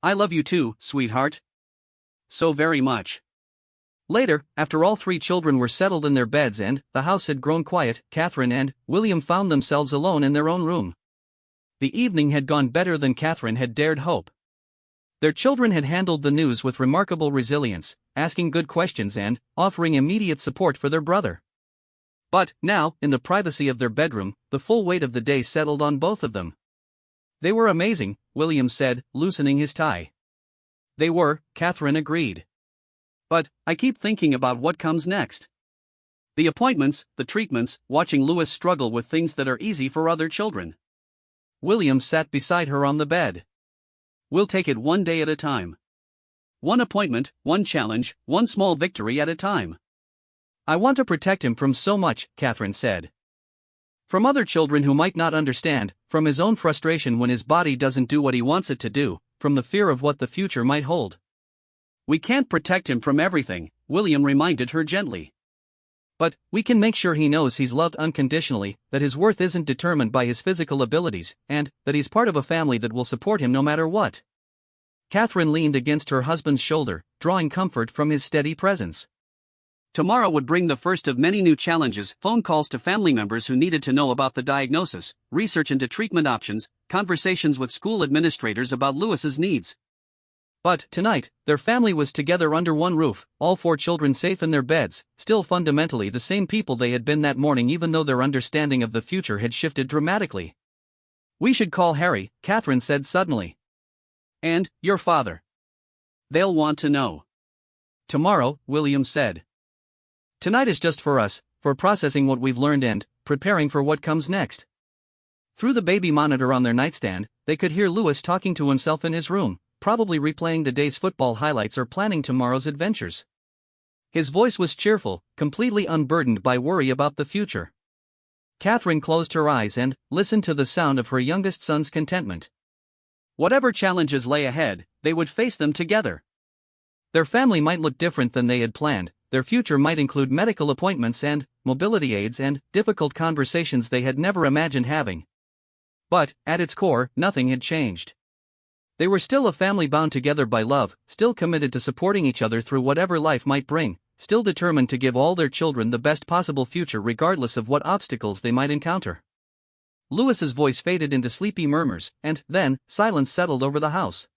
"I love you too, sweetheart. So very much." Later, after all three children were settled in their beds and the house had grown quiet, Catherine and William found themselves alone in their own room. The evening had gone better than Catherine had dared hope. Their children had handled the news with remarkable resilience, asking good questions and offering immediate support for their brother. But now, in the privacy of their bedroom, the full weight of the day settled on both of them. "They were amazing," William said, loosening his tie. "They were," Catherine agreed. "But I keep thinking about what comes next. The appointments, the treatments, watching Louis struggle with things that are easy for other children." William sat beside her on the bed. "We'll take it one day at a time. One appointment, one challenge, one small victory at a time." "I want to protect him from so much," Catherine said. "From other children who might not understand, from his own frustration when his body doesn't do what he wants it to do, from the fear of what the future might hold." "We can't protect him from everything," William reminded her gently. "But we can make sure he knows he's loved unconditionally, that his worth isn't determined by his physical abilities, and that he's part of a family that will support him no matter what." Catherine leaned against her husband's shoulder, drawing comfort from his steady presence. Tomorrow would bring the first of many new challenges: phone calls to family members who needed to know about the diagnosis, research into treatment options, conversations with school administrators about Louis's needs. But tonight, their family was together under one roof, all four children safe in their beds, still fundamentally the same people they had been that morning, even though their understanding of the future had shifted dramatically. "We should call Harry," Catherine said suddenly. "And your father. They'll want to know." "Tomorrow," William said. "Tonight is just for us, for processing what we've learned and preparing for what comes next." Through the baby monitor on their nightstand, they could hear Louis talking to himself in his room, probably replaying the day's football highlights or planning tomorrow's adventures. His voice was cheerful, completely unburdened by worry about the future. Catherine closed her eyes and listened to the sound of her youngest son's contentment. Whatever challenges lay ahead, they would face them together. Their family might look different than they had planned. Their future might include medical appointments and mobility aids and difficult conversations they had never imagined having. But, at its core, nothing had changed. They were still a family bound together by love, still committed to supporting each other through whatever life might bring, still determined to give all their children the best possible future regardless of what obstacles they might encounter. Louis's voice faded into sleepy murmurs, and then silence settled over the house.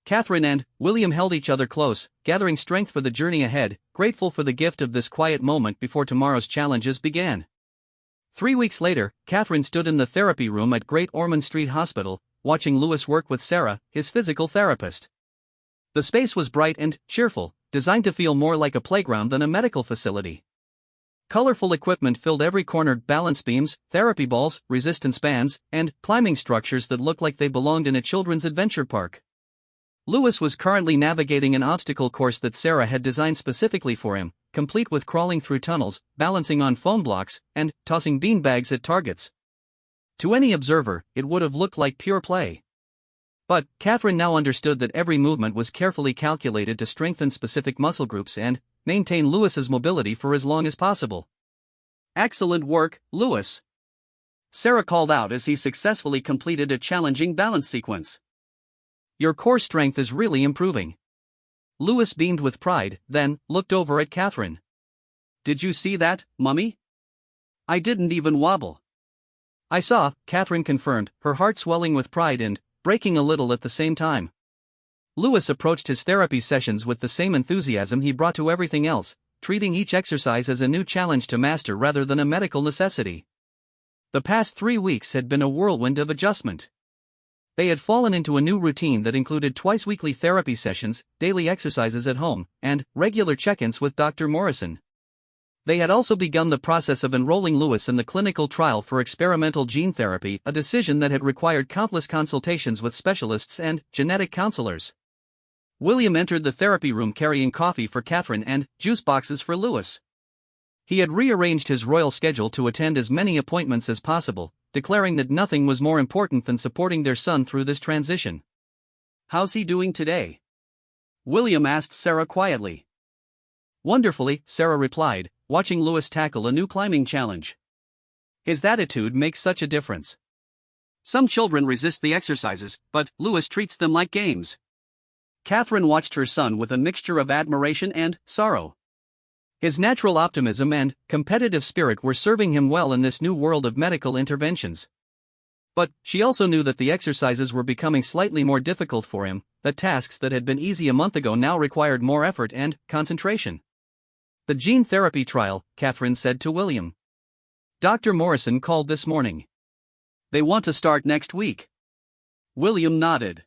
Catherine and William held each other close, gathering strength for the journey ahead, grateful for the gift of this quiet moment before tomorrow's challenges began. 3 weeks later, Catherine stood in the therapy room at Great Ormond Street Hospital, watching Louis work with Sarah, his physical therapist. The space was bright and cheerful, designed to feel more like a playground than a medical facility. Colorful equipment filled every corner: balance beams, therapy balls, resistance bands, and climbing structures that looked like they belonged in a children's adventure park. Louis was currently navigating an obstacle course that Sarah had designed specifically for him, complete with crawling through tunnels, balancing on foam blocks, and tossing beanbags at targets. To any observer, it would have looked like pure play. But Catherine now understood that every movement was carefully calculated to strengthen specific muscle groups and maintain Louis's mobility for as long as possible. "Excellent work, Louis," Sarah called out as he successfully completed a challenging balance sequence. "Your core strength is really improving." Louis beamed with pride, then looked over at Catherine. "Did you see that, Mummy? I didn't even wobble." "I saw," Catherine confirmed, her heart swelling with pride and breaking a little at the same time. Lewis approached his therapy sessions with the same enthusiasm he brought to everything else, treating each exercise as a new challenge to master rather than a medical necessity. The past 3 weeks had been a whirlwind of adjustment. They had fallen into a new routine that included twice-weekly therapy sessions, daily exercises at home, and regular check-ins with Dr. Morrison. They had also begun the process of enrolling Lewis in the clinical trial for experimental gene therapy, a decision that had required countless consultations with specialists and genetic counselors. William entered the therapy room carrying coffee for Catherine and juice boxes for Lewis. He had rearranged his royal schedule to attend as many appointments as possible, declaring that nothing was more important than supporting their son through this transition. "How's he doing today?" William asked Sarah quietly. "Wonderfully," Sarah replied, watching Lewis tackle a new climbing challenge. "His attitude makes such a difference. Some children resist the exercises, but Lewis treats them like games." Catherine watched her son with a mixture of admiration and sorrow. His natural optimism and competitive spirit were serving him well in this new world of medical interventions. But she also knew that the exercises were becoming slightly more difficult for him, that tasks that had been easy a month ago now required more effort and concentration. "The gene therapy trial," Catherine said to William. "Dr. Morrison called this morning. They want to start next week." William nodded.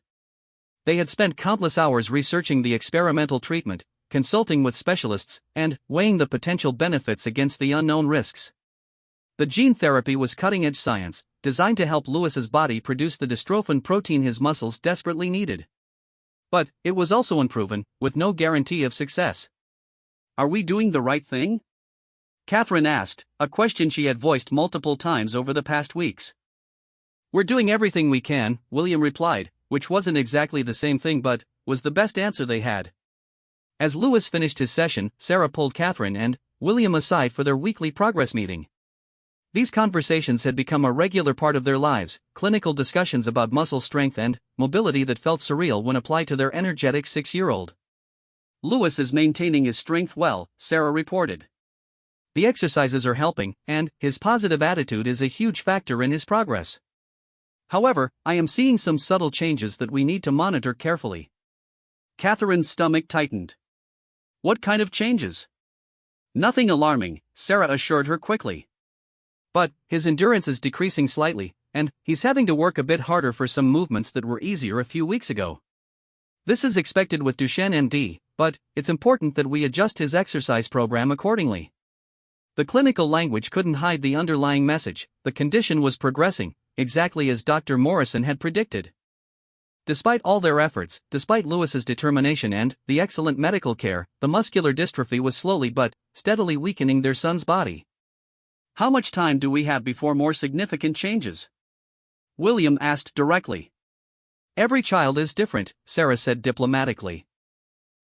They had spent countless hours researching the experimental treatment, consulting with specialists, and weighing the potential benefits against the unknown risks. The gene therapy was cutting-edge science, designed to help Lewis's body produce the dystrophin protein his muscles desperately needed. But it was also unproven, with no guarantee of success. "Are we doing the right thing?" Catherine asked, a question she had voiced multiple times over the past weeks. "We're doing everything we can," William replied, which wasn't exactly the same thing but was the best answer they had. As Lewis finished his session, Sarah pulled Catherine and William aside for their weekly progress meeting. These conversations had become a regular part of their lives, clinical discussions about muscle strength and mobility that felt surreal when applied to their energetic 6-year-old. "Lewis is maintaining his strength well," Sarah reported. "The exercises are helping, and his positive attitude is a huge factor in his progress. However, I am seeing some subtle changes that we need to monitor carefully." Catherine's stomach tightened. "What kind of changes?" "Nothing alarming," Sarah assured her quickly. "But his endurance is decreasing slightly, and he's having to work a bit harder for some movements that were easier a few weeks ago. This is expected with Duchenne MD, but it's important that we adjust his exercise program accordingly." The clinical language couldn't hide the underlying message: the condition was progressing, exactly as Dr. Morrison had predicted. Despite all their efforts, despite Lewis's determination and the excellent medical care, the muscular dystrophy was slowly but steadily weakening their son's body. "How much time do we have before more significant changes?" William asked directly. "Every child is different," Sarah said diplomatically.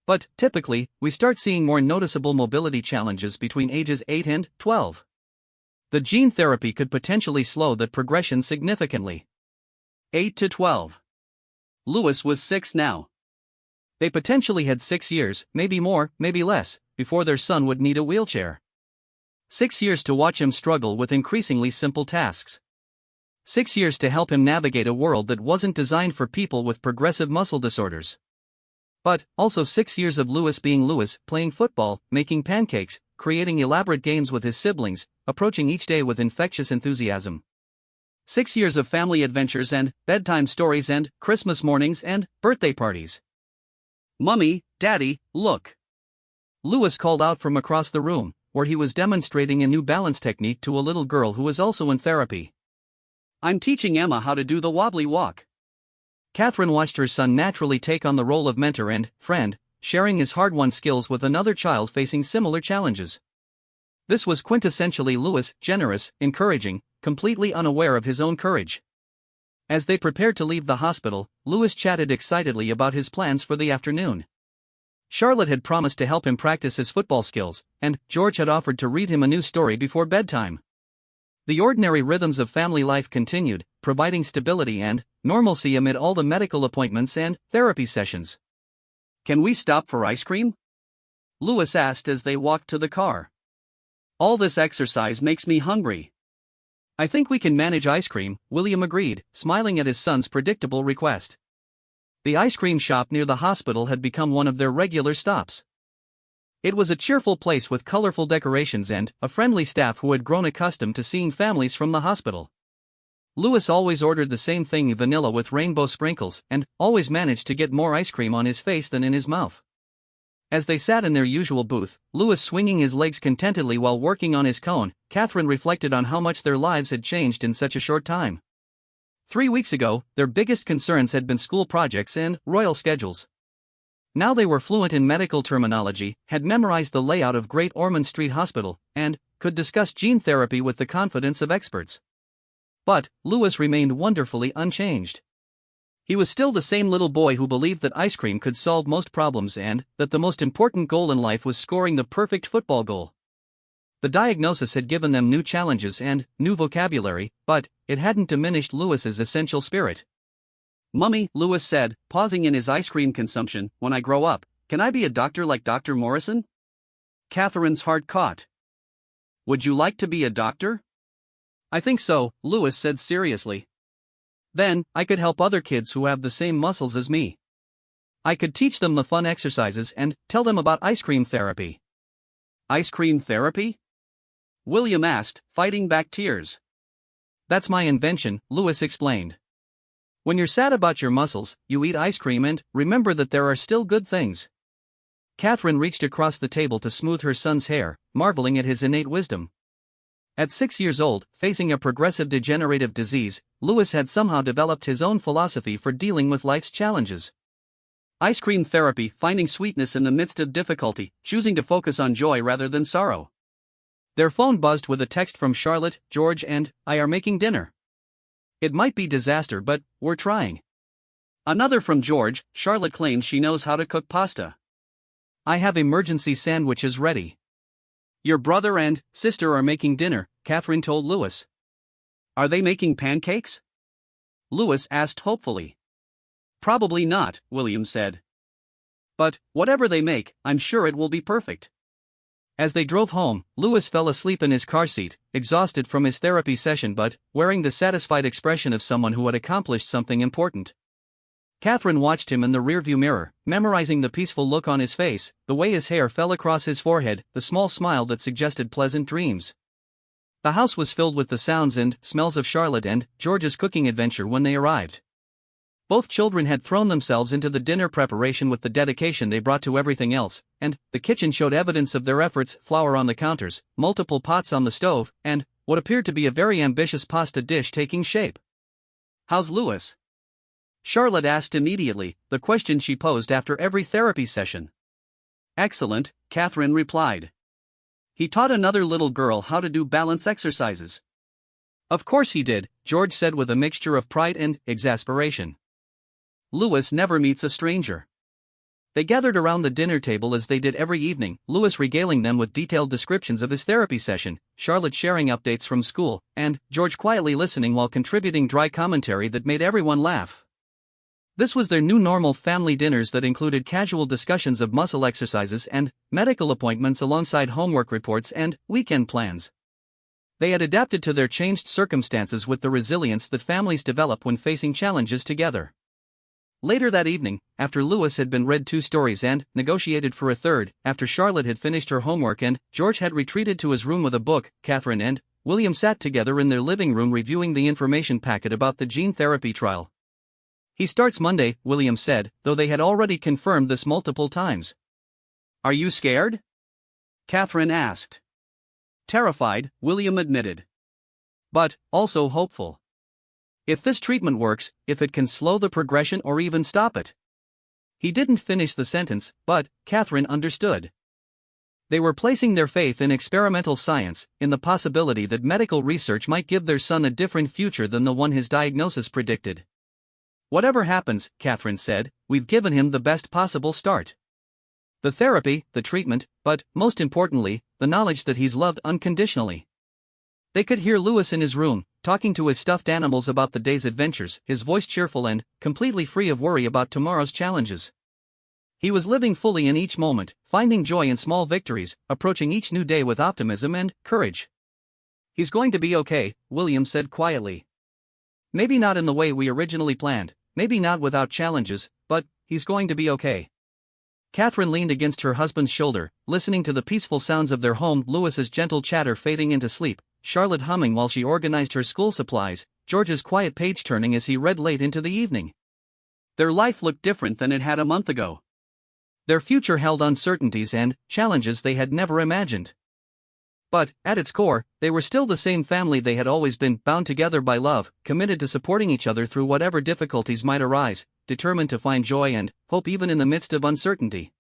"But typically, we start seeing more noticeable mobility challenges between ages 8 and 12. The gene therapy could potentially slow that progression significantly." 8 to 12. Lewis was 6 now. They potentially had 6 years, maybe more, maybe less, before their son would need a wheelchair. 6 years to watch him struggle with increasingly simple tasks. 6 years to help him navigate a world that wasn't designed for people with progressive muscle disorders. But also 6 years of Lewis being Lewis, playing football, making pancakes, creating elaborate games with his siblings, approaching each day with infectious enthusiasm. 6 years of family adventures and bedtime stories and Christmas mornings and birthday parties. "Mummy, Daddy, look!" Lewis called out from across the room, where he was demonstrating a new balance technique to a little girl who was also in therapy. "I'm teaching Emma how to do the wobbly walk." Catherine watched her son naturally take on the role of mentor and friend, sharing his hard-won skills with another child facing similar challenges. This was quintessentially Lewis, generous, encouraging, completely unaware of his own courage. As they prepared to leave the hospital, Lewis chatted excitedly about his plans for the afternoon. Charlotte had promised to help him practice his football skills, and George had offered to read him a new story before bedtime. The ordinary rhythms of family life continued, providing stability and normalcy amid all the medical appointments and therapy sessions. "Can we stop for ice cream?" Lewis asked as they walked to the car. "All this exercise makes me hungry." "I think we can manage ice cream," William agreed, smiling at his son's predictable request. The ice cream shop near the hospital had become one of their regular stops. It was a cheerful place with colorful decorations and a friendly staff who had grown accustomed to seeing families from the hospital. Louis always ordered the same thing, vanilla with rainbow sprinkles, and always managed to get more ice cream on his face than in his mouth. As they sat in their usual booth, Louis swinging his legs contentedly while working on his cone, Catherine reflected on how much their lives had changed in such a short time. 3 weeks ago, their biggest concerns had been school projects and royal schedules. Now they were fluent in medical terminology, had memorized the layout of Great Ormond Street Hospital, and could discuss gene therapy with the confidence of experts. But Louis remained wonderfully unchanged. He was still the same little boy who believed that ice cream could solve most problems and that the most important goal in life was scoring the perfect football goal. The diagnosis had given them new challenges and new vocabulary, but it hadn't diminished Louis's essential spirit. "Mummy," Louis said, pausing in his ice cream consumption, "when I grow up, can I be a doctor like Dr. Morrison?" Catherine's heart caught. "Would you like to be a doctor?" "I think so," Louis said seriously. "Then, I could help other kids who have the same muscles as me. I could teach them the fun exercises and tell them about ice cream therapy." "Ice cream therapy?" William asked, fighting back tears. "That's my invention," Louis explained. "When you're sad about your muscles, you eat ice cream and remember that there are still good things." Catherine reached across the table to smooth her son's hair, marveling at his innate wisdom. At 6 years old, facing a progressive degenerative disease, Louis had somehow developed his own philosophy for dealing with life's challenges. Ice cream therapy, finding sweetness in the midst of difficulty, choosing to focus on joy rather than sorrow. Their phone buzzed with a text from Charlotte. "George and I are making dinner. It might be disaster, but we're trying." Another from George. "Charlotte claims she knows how to cook pasta. I have emergency sandwiches ready." "Your brother and sister are making dinner," Catherine told Louis. "Are they making pancakes?" Louis asked hopefully. "Probably not," William said. "But whatever they make, I'm sure it will be perfect." As they drove home, Louis fell asleep in his car seat, exhausted from his therapy session but wearing the satisfied expression of someone who had accomplished something important. Catherine watched him in the rearview mirror, memorizing the peaceful look on his face, the way his hair fell across his forehead, the small smile that suggested pleasant dreams. The house was filled with the sounds and smells of Charlotte and George's cooking adventure when they arrived. Both children had thrown themselves into the dinner preparation with the dedication they brought to everything else, and the kitchen showed evidence of their efforts: flour on the counters, multiple pots on the stove, and what appeared to be a very ambitious pasta dish taking shape. "How's Louis?" Charlotte asked immediately, the question she posed after every therapy session. "Excellent," Catherine replied. "He taught another little girl how to do balance exercises." "Of course he did," George said with a mixture of pride and exasperation. Louis never meets a stranger. They gathered around the dinner table as they did every evening, Louis regaling them with detailed descriptions of his therapy session, Charlotte sharing updates from school, and George quietly listening while contributing dry commentary that made everyone laugh. This was their new normal: family dinners that included casual discussions of muscle exercises and medical appointments alongside homework reports and weekend plans. They had adapted to their changed circumstances with the resilience that families develop when facing challenges together. Later that evening, after Louis had been read 2 stories and negotiated for a third, after Charlotte had finished her homework and George had retreated to his room with a book, Catherine and William sat together in their living room reviewing the information packet about the gene therapy trial. "He starts Monday," William said, though they had already confirmed this multiple times. "Are you scared?" Catherine asked. "Terrified," William admitted. "But also hopeful. If this treatment works, if it can slow the progression or even stop it." He didn't finish the sentence, but Catherine understood. They were placing their faith in experimental science, in the possibility that medical research might give their son a different future than the one his diagnosis predicted. "Whatever happens," Catherine said, "we've given him the best possible start. The therapy, the treatment, but, most importantly, the knowledge that he's loved unconditionally." They could hear Louis in his room, talking to his stuffed animals about the day's adventures, his voice cheerful and completely free of worry about tomorrow's challenges. He was living fully in each moment, finding joy in small victories, approaching each new day with optimism and courage. "He's going to be okay," William said quietly. "Maybe not in the way we originally planned, maybe not without challenges, but he's going to be okay. Catherine leaned against her husband's shoulder, listening to the peaceful sounds of their home, Louis's gentle chatter fading into sleep, Charlotte humming while she organized her school supplies, George's quiet page-turning as he read late into the evening. Their life looked different than it had a month ago. Their future held uncertainties and challenges they had never imagined. But, at its core, they were still the same family they had always been, bound together by love, committed to supporting each other through whatever difficulties might arise, determined to find joy and hope even in the midst of uncertainty.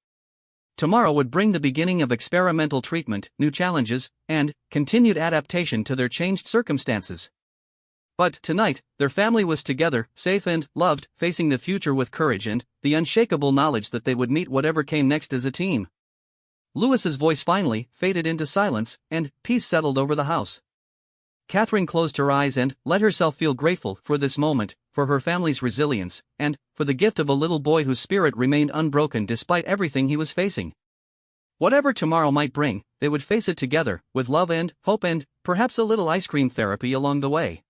Tomorrow would bring the beginning of experimental treatment, new challenges, and continued adaptation to their changed circumstances. But tonight, their family was together, safe and loved, facing the future with courage and the unshakable knowledge that they would meet whatever came next as a team. Louis's voice finally faded into silence, and peace settled over the house. Catherine closed her eyes and let herself feel grateful for this moment, for her family's resilience, and for the gift of a little boy whose spirit remained unbroken despite everything he was facing. Whatever tomorrow might bring, they would face it together, with love and hope and perhaps a little ice cream therapy along the way.